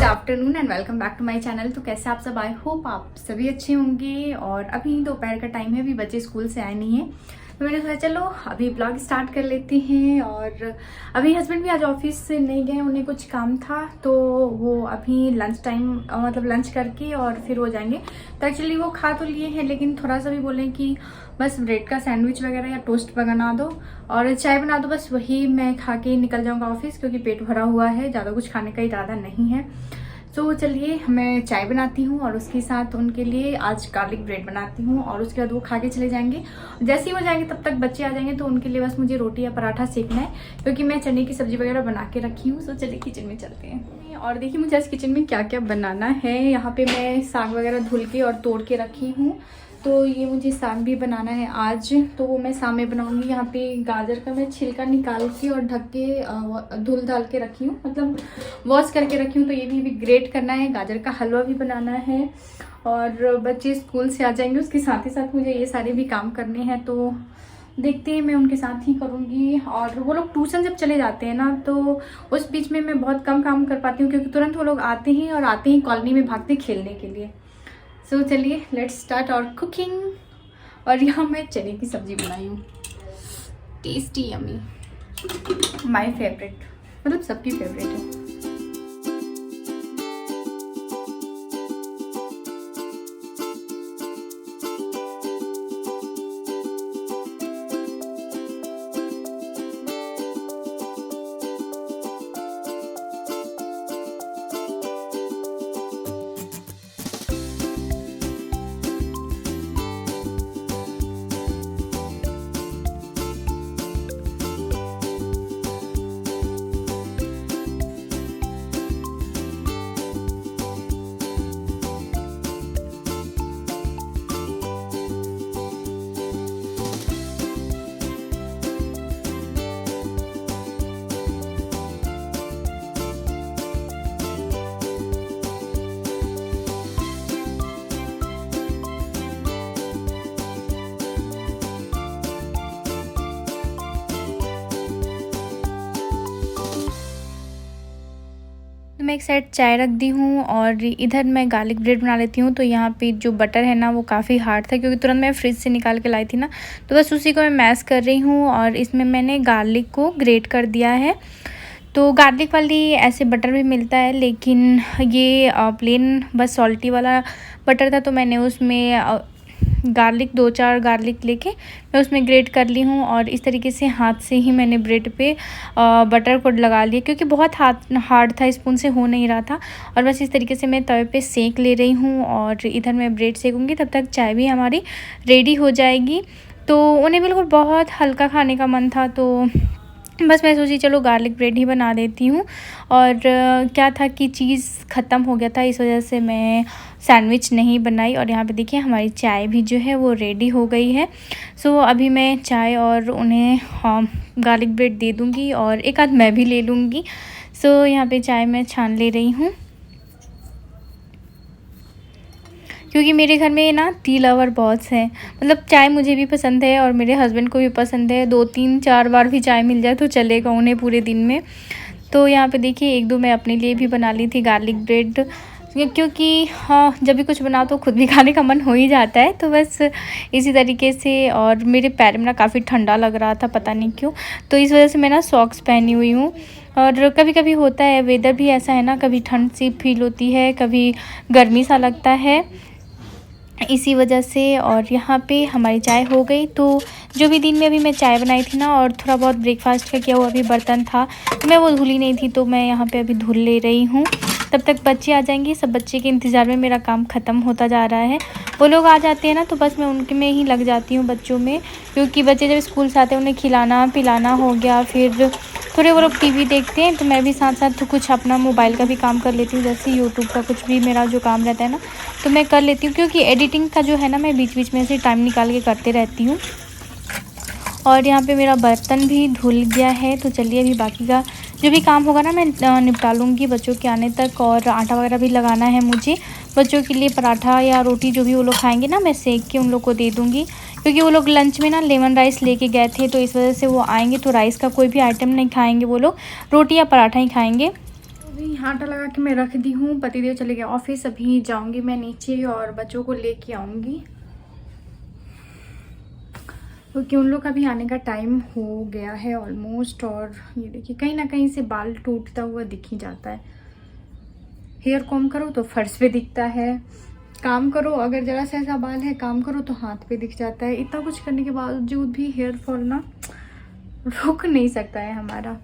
Afternoon and welcome back to my channel. तो कैसे आप सब, आई होप आप सभी अच्छे होंगे। और अभी दोपहर का टाइम है, अभी बच्चे स्कूल से आए नहीं हैं, तो मैंने सोचा चलो अभी ब्लॉग स्टार्ट कर लेते हैं। और अभी हस्बैंड भी आज ऑफिस से नहीं गए, उन्हें कुछ काम था, तो वो अभी लंच टाइम मतलब लंच करके और फिर वो जाएंगे। तो एक्चुअली वो खा तो लिए हैं, लेकिन थोड़ा सा भी बोले कि बस ब्रेड का सैंडविच वगैरह या टोस्ट बना दो और चाय बना दो, बस वही मैं खा के निकल जाऊंगा ऑफिस, क्योंकि पेट भरा हुआ है, ज़्यादा कुछ खाने का इरादा नहीं है। तो चलिए मैं चाय बनाती हूँ और उसके साथ उनके लिए आज गार्लिक ब्रेड बनाती हूँ, और उसके बाद वो खा के चले जाएंगे। जैसे ही वो जाएंगे तब तक बच्चे आ जाएंगे, तो उनके लिए बस मुझे रोटी या पराठा सेकना है, क्योंकि मैं चने की सब्जी वगैरह बना के रखी हूँ। तो चलिए किचन में चलते हैं और देखिए मुझे आज किचन में क्या क्या बनाना है। यहाँ पे मैं साग वगैरह धुल के और तोड़ के रखी हूँ, तो ये मुझे साग भी बनाना है आज, तो वो मैं शाम में बनाऊंगी। यहाँ पे गाजर का मैं छिलका निकाल के और ढक के धुल धाल के रखी हूँ, मतलब वॉश करके रखी हूँ। तो ये भी ग्रेट करना है, गाजर का हलवा भी बनाना है, और बच्चे स्कूल से आ जाएंगे उसके साथ ही साथ मुझे ये सारे भी काम करने हैं। तो देखते हैं, मैं उनके साथ ही करूँगी। और वो लोग ट्यूशन जब चले जाते हैं ना, तो उस बीच में मैं बहुत कम काम कर पाती हूँ, क्योंकि तुरंत वो लोग आते हैं और आते ही कॉलोनी में भागते खेलने के लिए। सो चलिए लेट्स स्टार्ट आवर कुकिंग। और यहाँ मैं चने की सब्जी बनाई हूँ, टेस्टी यमी, माय फेवरेट, मतलब सबकी फेवरेट है। मैं एक साइड चाय रख दी हूँ और इधर मैं गार्लिक ब्रेड बना लेती हूँ। तो यहाँ पे जो बटर है ना, वो काफ़ी हार्ड था, क्योंकि तुरंत मैं फ्रिज से निकाल के लाई थी ना, तो बस उसी को मैं मैश कर रही हूँ। और इसमें मैंने गार्लिक को ग्रेट कर दिया है। तो गार्लिक वाली ऐसे बटर भी मिलता है, लेकिन ये प्लेन बस सॉल्टी वाला बटर था, तो मैंने उसमें गार्लिक 2-4 गार्लिक लेके मैं उसमें ग्रेट कर ली हूँ। और इस तरीके से हाथ से ही मैंने ब्रेड पे बटर को लगा लिया, क्योंकि बहुत हार्ड था, स्पून से हो नहीं रहा था। और बस इस तरीके से मैं तवे पे सेक ले रही हूँ, और इधर मैं ब्रेड सेकूँगी, तब तक चाय भी हमारी रेडी हो जाएगी। तो उन्हें बिल्कुल बहुत हल्का खाने का मन था, तो बस मैं सोची चलो गार्लिक ब्रेड ही बना देती हूँ। और क्या था कि चीज़ ख़त्म हो गया था, इस वजह से मैं सैंडविच नहीं बनाई। और यहाँ पे देखिए हमारी चाय भी जो है वो रेडी हो गई है। सो अभी मैं चाय और उन्हें गार्लिक ब्रेड दे दूँगी, और एक आध मैं भी ले लूँगी। सो यहाँ पे चाय मैं छान ले रही हूँ, क्योंकि मेरे घर में ना टी लवर बहुत है, मतलब चाय मुझे भी पसंद है और मेरे हस्बैंड को भी पसंद है। 2-3-4 बार भी चाय मिल जाए तो चलेगा उन्हें पूरे दिन में। तो यहाँ पे देखिए 1-2 मैं अपने लिए भी बना ली थी गार्लिक ब्रेड, क्योंकि हाँ जब भी कुछ बनाओ तो खुद भी खाने का मन हो ही जाता है। तो बस इसी तरीके से। और मेरे पैर में ना काफ़ी ठंडा लग रहा था, पता नहीं क्यों, तो इस वजह से मैं ना सॉक्स पहनी हुई हूँ। और कभी कभी होता है, वेदर भी ऐसा है ना, कभी ठंड सी फील होती है, कभी गर्मी सा लगता है, इसी वजह से। और यहाँ पे हमारी चाय हो गई। तो जो भी दिन में अभी मैं चाय बनाई थी ना, और थोड़ा बहुत ब्रेकफास्ट का किया हुआ अभी बर्तन था, तो मैं वो धुली नहीं थी, तो मैं यहाँ पे अभी धुल ले रही हूँ। तब तक बच्चे आ जाएंगे, सब बच्चे के इंतज़ार में मेरा काम ख़त्म होता जा रहा है। वो लोग आ जाते हैं ना, तो बस मैं उनके में ही लग जाती हूँ, बच्चों में, क्योंकि बच्चे जब स्कूल से आते हैं उन्हें खिलाना पिलाना हो गया, फिर थोड़े वो लोग टीवी देखते हैं, तो मैं भी साथ साथ कुछ अपना मोबाइल का भी काम कर लेती हूँ, जैसे यूट्यूब का कुछ भी मेरा जो काम रहता है ना, तो मैं कर लेती हूँ, क्योंकि एडिटिंग का जो है ना, मैं बीच बीच में से टाइम निकाल के करते रहती हूँ। और यहाँ पे मेरा बर्तन भी धुल गया है। तो चलिए अभी बाकी का जो भी काम होगा ना मैं निपटा लूँगी बच्चों के आने तक। और आटा वगैरह भी लगाना है मुझे बच्चों के लिए, पराठा या रोटी जो भी वो लोग खाएंगे ना, मैं सेक के उन लोग को दे दूँगी, क्योंकि वो लोग लंच में ना लेमन राइस लेके गए थे, तो इस वजह से वो आएंगे तो राइस का कोई भी आइटम नहीं खाएंगे, वो लोग रोटी या पराठा ही खाएंगे। अभी आटा लगा के मैं रख दी हूँ। पतिदेव चले गए ऑफिस, अभी जाऊंगी मैं नीचे और बच्चों को लेके आऊंगी क्योंकि उन लोग का भी आने का टाइम हो गया है ऑलमोस्ट। और ये देखिए कहीं ना कहीं से बाल टूटता हुआ दिख ही जाता है। हेयर कॉम करो तो फर्श पे दिखता है, काम करो अगर जरा सा ऐसा बाल है काम करो तो हाथ पे दिख जाता है। इतना कुछ करने के बावजूद भी हेयर फॉल ना रुक नहीं सकता है हमारा।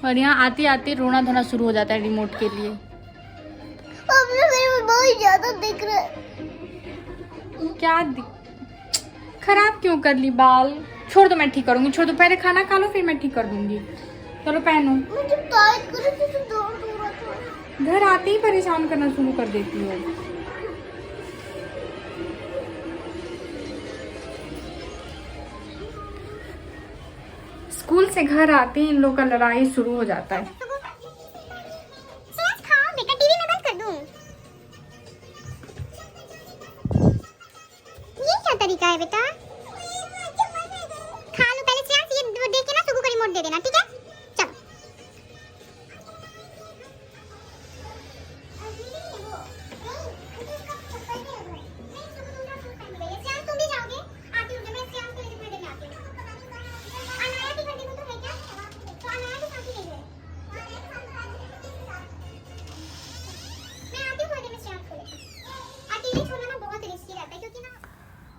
और यहाँ आते आते रोना धोना शुरू हो जाता है रिमोट के लिए। बहुत ज्यादा दिख रहा है। क्या खराब क्यों कर ली बाल? छोड़ दो मैं ठीक करूंगी, छोड़ दो, पहले खाना खा लो फिर मैं ठीक कर दूंगी। चलो पहनो। मुझे टाइट करे तो दर्द हो रहा था। घर आते ही परेशान करना शुरू कर देती हो। स्कूल से घर आते ही इन लोग का लड़ाई शुरू हो जाता है। खाओ बेटा, टीवी में बंद कर दूं। ये क्या तरीका है बेटा? खा लो पहले से, ये देख के ना सुबह को रिमोट दे देना, ठीक है? चलो। तुम भी जाओगे? आती हूँ मैं, श्याम को लेकर थोड़ी देर में आती हूँ। अनाया की घंटी को तो है क्या? तो अनाया के साथ ही नहीं है। मैं आती हूँ थोड़ी देर में श्याम को लेकर। अकेले छोड़ना ना बहुत रिस्की रहता है क्योंकि ना।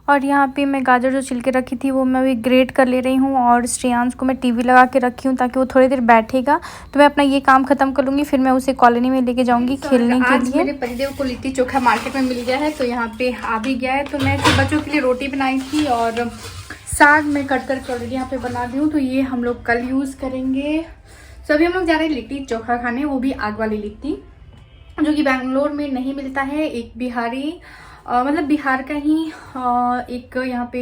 और यहाँ पे मैं गाजर जो छिलके रखी थी वो मैं अभी ग्रेट कर ले रही हूँ और श्रेयांश को मैं टीवी लगा के रखी हूँ ताकि वो थोड़ी देर बैठेगा तो मैं अपना ये काम खत्म कर लूँगी, फिर मैं उसे कॉलोनी में लेके जाऊँगी खेलने के लिए। मेरे पतिदेव को लिट्टी चोखा मार्केट में मिल गया है तो यहाँ पे आ भी गया है। तो मैं बच्चों के लिए रोटी बनाई थी और साग मैं कट करके ऑलरेडी यहाँ पे बना दी हूँ, तो ये हम लोग कल यूज़ करेंगे। तो अभी हम लोग जा रहे हैं लिट्टी चोखा खाने, वो भी आग वाली लिट्टी जो कि बैंगलोर में नहीं मिलता है। एक बिहारी मतलब बिहार का ही एक यहाँ पे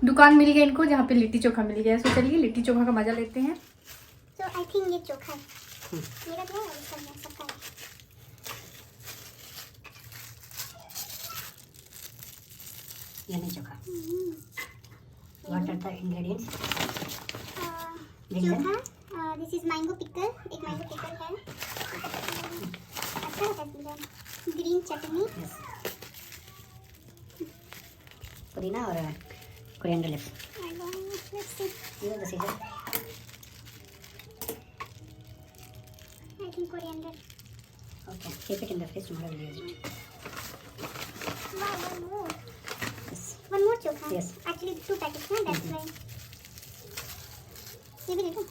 दुकान मिल गया इनको जहाँ पे लिट्टी चोखा मिल गया। तो चलिए लिट्टी चोखा का मजा लेते हैं। तो आई थिंक ये चोखा है मेरा तो है, इसका नहीं, सबका है। ये नहीं चोखा। What are the ingredients? Chokha, this is mango pickle, एक मैंगो पिकल है। अच्छा है, ग्रीन चटनी, पुदीना और coriander leaves. Let's see, use the season. I think coriander. Okay, keep it in the fridge, tomorrow we'll use it. वाह, Yes. one more chokha. Yes. Actually 2 packets ना, that's why। ये भी ले लो।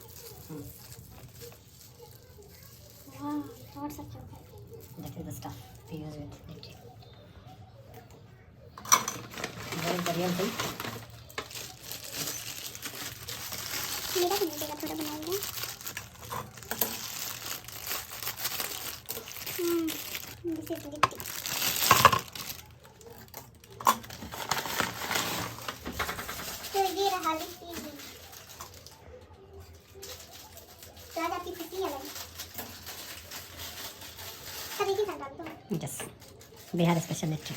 वाह, बहुत सब चोखा है। That is the stuff we use with litti. That is the real thing. मेरा भी मिलेगा, थोड़ा बनाएंगे। This is litti. तो ये रहा लिट्टी। तो आज आपकी खुशी है भाई, सब एक ही साथ डाल दो। Yes. बिहार स्पेशल लिट्टी।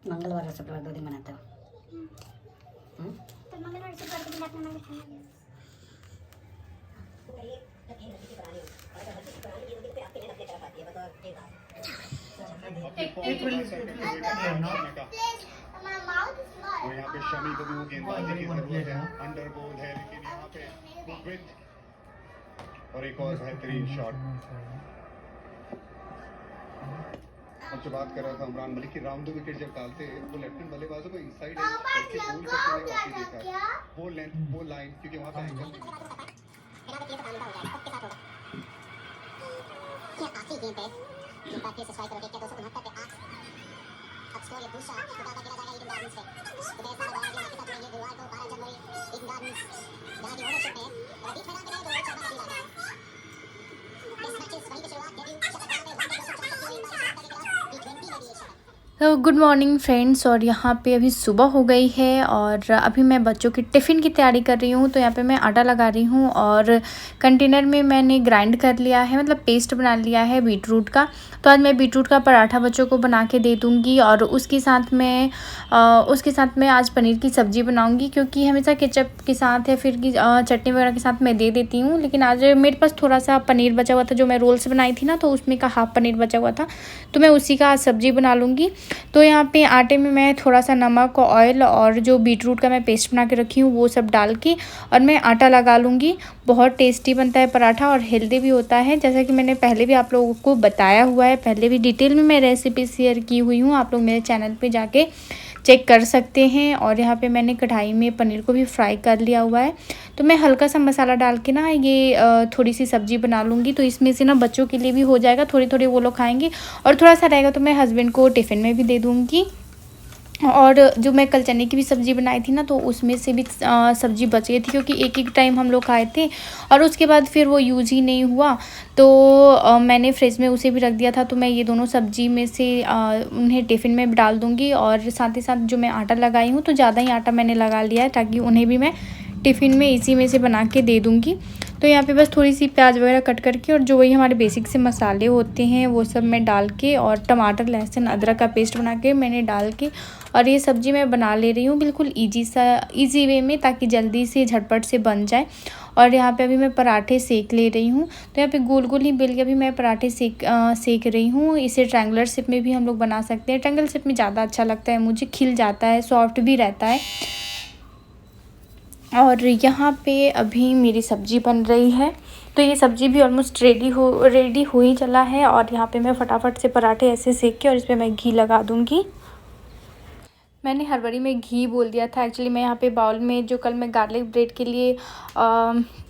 मंगलवार और शुक्रवार 2 दिन बनाते हो? तो मंगलवार से शुक्रवार को दिन अपना नाम लिखना है। और यहाँ पे शमी को भी वो गेंदबाजी की जरूरत है, अंडर बोल है लेकिन यहाँ पे विकेट और एक और बेहतरीन शॉट। अब जो बात कर रहा था इमरान मलिक की, राउंड द विकेट जब डालते हैं वो लेफ्टिनेंट बल्लेबाजों को इनसाइड करके बोल करते हुए काफी देखा है, वो लेंथ वो लाइन, क्योंकि वहाँ पे एंगल आखिरी गेंद पे एक बार फिर से स्ट्राइक करोगे क्या 269 पे 8। अब स्कोर ये दूसरा खुदा का गिरा जाएगा ईडन गार्डन्स पे। उदय सारा बॉल के साथ ये गुरुवार को 12 जनवरी ईडन गार्डन्स जहां की ओनरशिप है और बीच मैदान में 2 ओवर चलना लगा है। इस मैच की वहीं की शुरुआत डेब्यू शतक पे वनडे 204 के खिलाफ टी20 में भी एक शतक। तो गुड मॉर्निंग फ्रेंड्स। और यहाँ पे अभी सुबह हो गई है और अभी मैं बच्चों की टिफ़िन की तैयारी कर रही हूँ। तो यहाँ पे मैं आटा लगा रही हूँ और कंटेनर में मैंने ग्राइंड कर लिया है, मतलब पेस्ट बना लिया है बीटरूट का। तो आज मैं बीटरूट का पराठा बच्चों को बना के दे दूँगी और उसके साथ में आज पनीर की सब्ज़ी बनाऊँगी, क्योंकि हमेशा केचप के साथ या फिर चटनी वगैरह के साथ मैं दे देती हूँ। लेकिन आज मेरे पास थोड़ा सा पनीर बचा हुआ था, जो मैं रोल्स बनाई थी ना, तो उसमें का हाफ़ पनीर बचा हुआ था, तो मैं उसी का आज सब्ज़ी बना लूँगी। तो यहाँ पे आटे में मैं थोड़ा सा नमक, ऑयल और जो बीटरूट का मैं पेस्ट बना के रखी हूँ वो सब डाल के और मैं आटा लगा लूँगी। बहुत टेस्टी बनता है पराठा और हेल्दी भी होता है, जैसा कि मैंने पहले भी आप लोगों को बताया हुआ है, पहले भी डिटेल में मैं रेसिपी शेयर की हुई हूँ, आप लोग मेरे चैनल पे जाके चेक कर सकते हैं। और यहाँ पे मैंने कढ़ाई में पनीर को भी फ्राई कर लिया हुआ है। तो मैं हल्का सा मसाला डाल के ना ये थोड़ी सी सब्ज़ी बना लूँगी। तो इसमें से ना बच्चों के लिए भी हो जाएगा, थोड़ी थोड़ी वो लोग खाएंगे और थोड़ा सा रहेगा तो मैं हस्बैंड को टिफ़िन में भी दे दूँगी। और जो मैं कल चने की भी सब्ज़ी बनाई थी ना, तो उसमें से भी सब्ज़ी बच गई थी, क्योंकि एक एक टाइम हम लोग खाए थे और उसके बाद फिर वो यूज़ ही नहीं हुआ। तो मैंने फ्रिज में उसे भी रख दिया था। तो मैं ये दोनों सब्ज़ी में से उन्हें टिफ़िन में डाल दूँगी और साथ ही साथ जो मैं आटा लगाई हूँ, तो ज़्यादा ही आटा मैंने लगा लिया है, ताकि उन्हें भी मैं टिफ़िन में इसी में से बना के दे दूँगी। तो यहाँ पे बस थोड़ी सी प्याज वगैरह कट करके और जो वही हमारे बेसिक से मसाले होते हैं वो सब मैं डाल के और टमाटर, लहसुन, अदरक का पेस्ट बना के मैंने डाल के और ये सब्ज़ी मैं बना ले रही हूँ बिल्कुल ईजी वे में, ताकि जल्दी से झटपट से बन जाए। और यहाँ पे अभी मैं पराठे सेक ले रही हूँ। तो यहाँ पे गोल गोल ही बेल के अभी मैं पराठे सेक रही हूँ। इसे ट्रायंगुलर शेप में भी हम लोग बना सकते हैं, ट्रायंगल शेप में ज़्यादा अच्छा लगता है, मुझे खिल जाता है, सॉफ्ट भी रहता है। और यहाँ पे अभी मेरी सब्ज़ी बन रही है, तो ये सब्ज़ी भी ऑलमोस्ट रेडी हो ही चला है। और यहाँ पे मैं फटाफट से पराठे ऐसे सेक के और इस पर मैं घी लगा दूँगी। मैंने हड़बड़ी में घी बोल दिया था, एक्चुअली मैं यहाँ पे बाउल में जो कल मैं गार्लिक ब्रेड के लिए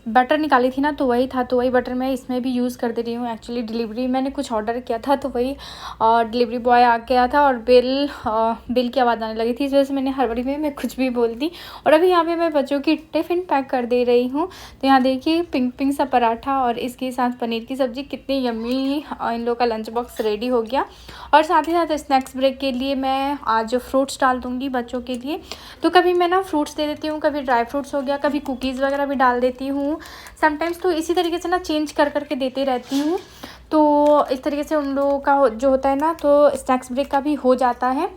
बटर निकाली थी ना, तो वही था, तो वही बटर मैं इसमें भी यूज़ कर दे रही हूँ। एक्चुअली डिलीवरी मैंने कुछ ऑर्डर किया था, तो वही डिलीवरी बॉय आ गया था और बिल की आवाज़ आने लगी थी, इस वजह से मैंने हड़बड़ी में मैं कुछ भी बोल दी। और अभी यहाँ पे मैं बच्चों की टिफ़िन पैक कर दे रही हूँ। तो यहाँ देखिए पिंक पिंक सा पराठा और इसके साथ पनीर की सब्ज़ी, कितनी यम्मी इन लोगों का लंच बॉक्स रेडी हो गया। और साथ ही साथ स्नैक्स ब्रेक के लिए मैं आज फ्रूट्स डाल दूँगी बच्चों के लिए। तो कभी मैं ना फ्रूट्स दे देती हूँ, कभी ड्राई फ्रूट्स हो गया, कभी कुकीज़ वगैरह भी डाल देती हूँ समटाइम्स। तो इसी तरीके से ना चेंज कर करके देते रहती हूँ। तो इस तरीके से उन लोगों का जो होता है ना, तो स्नैक्स ब्रेक का भी हो जाता है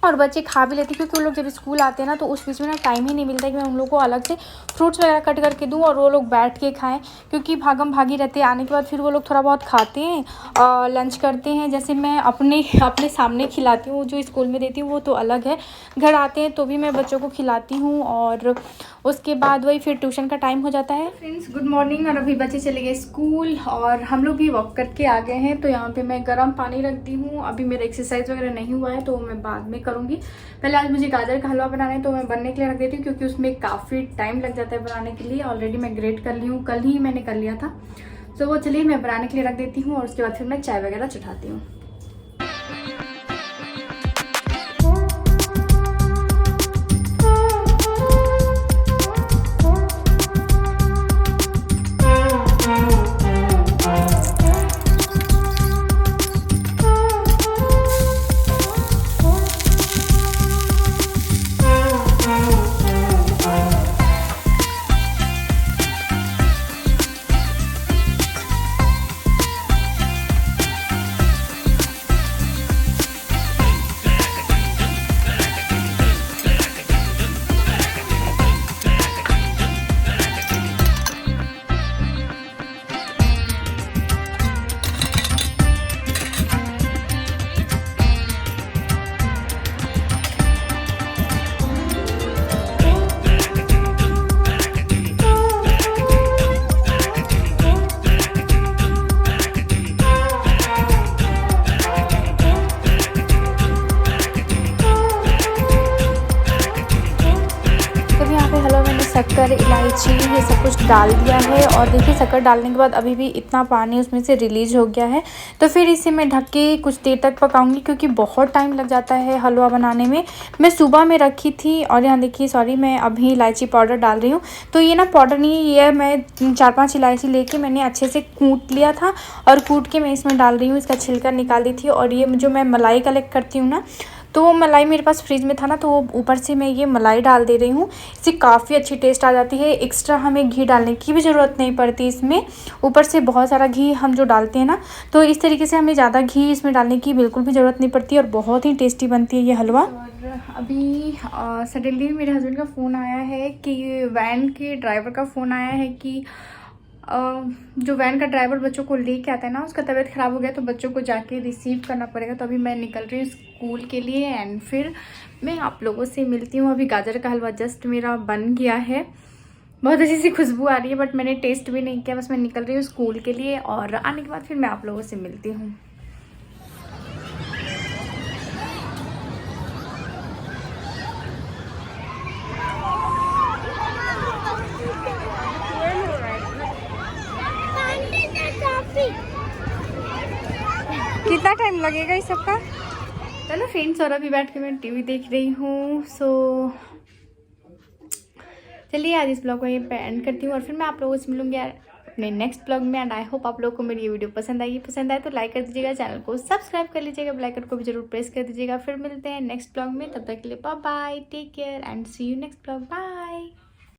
और बच्चे खा भी लेते हैं, क्योंकि वो लोग जब स्कूल आते हैं ना, तो उस बीच में ना टाइम ही नहीं मिलता है कि मैं उन लोगों को अलग से फ्रूट्स वगैरह कट करके दूँ और वो लोग बैठ के खाएं, क्योंकि भागम भागी रहते हैं। आने के बाद फिर वो लोग थोड़ा बहुत खाते हैं, लंच करते हैं। जैसे मैं अपने सामने खिलाती हूँ, जो स्कूल में देती हूँ वो तो अलग है, घर आते हैं तो भी मैं बच्चों को खिलाती हूँ और उसके बाद वही फिर ट्यूशन का टाइम हो जाता है। Friends good morning. और अभी बच्चे चले गए स्कूल और हम लोग भी वॉक करके आ गए हैं। तो यहाँ पे मैं गर्म पानी रख दी हूँ। अभी मेरा एक्सरसाइज वगैरह नहीं हुआ है, तो मैं बाद में करूँगी। पहले आज मुझे गाजर का हलवा बनाना है, तो मैं बनने के लिए रख देती हूँ, क्योंकि उसमें काफ़ी टाइम लग जाता है बनाने के लिए। ऑलरेडी मैं ग्रेट कर ली हूँ, कल ही मैंने कर लिया था। तो वो चलिए मैं बनाने के लिए रख देती हूँ और उसके बाद फिर मैं चाय वगैरह चढ़ाती हूँ। इलायची ये सब कुछ डाल दिया है। और देखिए शक्कर डालने के बाद अभी भी इतना पानी उसमें से रिलीज हो गया है। तो फिर इसे मैं ढक के कुछ देर तक पकाऊंगी, क्योंकि बहुत टाइम लग जाता है हलवा बनाने में। मैं सुबह में रखी थी और यहाँ देखिए सॉरी मैं अभी इलायची पाउडर डाल रही हूँ। तो ये ना पाउडर नहीं है, ये मैं 4-5 इलायची लेके मैंने अच्छे से कूट लिया था और कूट के मैं इसमें डाल रही हूँ। इसका छिलका निकाल दी थी। और ये जो मैं मलाई कलेक्ट करती हूँ ना, तो वो मलाई मेरे पास फ्रिज में था ना, तो वो ऊपर से मैं ये मलाई डाल दे रही हूँ। इससे काफ़ी अच्छी टेस्ट आ जाती है। एक्स्ट्रा हमें घी डालने की भी ज़रूरत नहीं पड़ती इसमें। ऊपर से बहुत सारा घी हम जो डालते हैं ना, तो इस तरीके से हमें ज़्यादा घी इसमें डालने की बिल्कुल भी ज़रूरत नहीं पड़ती और बहुत ही टेस्टी बनती है ये हलवा। और अभी सडनली मेरे हस्बैंड का फ़ोन आया है कि वैन के ड्राइवर का फ़ोन आया है कि जो वैन का ड्राइवर बच्चों को लेके आता है ना, उसका तबीयत ख़राब हो गया, तो बच्चों को जाके रिसीव करना पड़ेगा। तो अभी मैं निकल रही हूँ स्कूल के लिए एंड फिर मैं आप लोगों से मिलती हूँ। अभी गाजर का हलवा जस्ट मेरा बन गया है, बहुत अच्छी सी खुशबू आ रही है, बट मैंने टेस्ट भी नहीं किया। बस मैं निकल रही हूँ स्कूल के लिए और आने के बाद फिर मैं आप लोगों से मिलती हूँ। कितना टाइम लगेगा इस सब का? चलो फ्रेंड्स, और अभी बैठ के मैं टीवी देख रही हूँ। सो चलिए आज इस ब्लॉग को ये एंड करती हूँ और फिर मैं आप लोगों से मिलूंगी यार अपने नेक्स्ट ब्लॉग में। एंड आई होप आप लोगों को मेरी ये वीडियो पसंद आएगी। पसंद आए तो लाइक कर दीजिएगा, चैनल को सब्सक्राइब कर लीजिएगा, बेल आइकन को भी जरूर प्रेस कर दीजिएगा। फिर मिलते हैं नेक्स्ट ब्लॉग में, तब तक के लिए bye bye, take care and see you next blog, bye.